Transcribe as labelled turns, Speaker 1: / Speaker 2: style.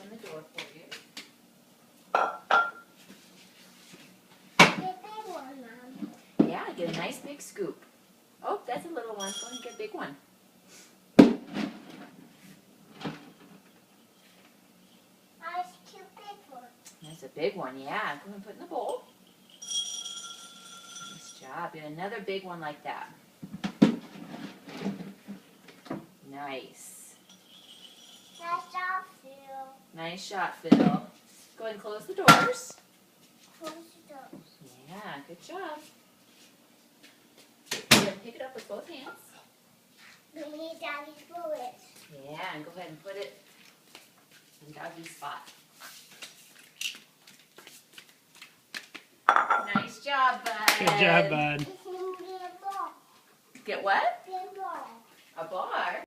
Speaker 1: open the door for you.
Speaker 2: Get big one, Mom.
Speaker 1: Yeah, get a nice big scoop. Oh, that's a little one. Go ahead and get a big one.
Speaker 2: That's too big for it.
Speaker 1: That's a big one, yeah. Go ahead and put it in the bowl. Nice job. Get another big one like that. Nice.
Speaker 2: Nice job, Phil.
Speaker 1: Nice shot, Phil. Go ahead and close the doors.
Speaker 2: Close the doors.
Speaker 1: Yeah, good job. Go ahead and pick it up with both hands.
Speaker 2: We need Daddy's bullets.
Speaker 1: Yeah, and go ahead and put it in Doggy's spot. Nice job, bud.
Speaker 3: Good job, bud.
Speaker 2: It's in the ball.
Speaker 1: Get what?
Speaker 2: Big ball.
Speaker 1: A bar.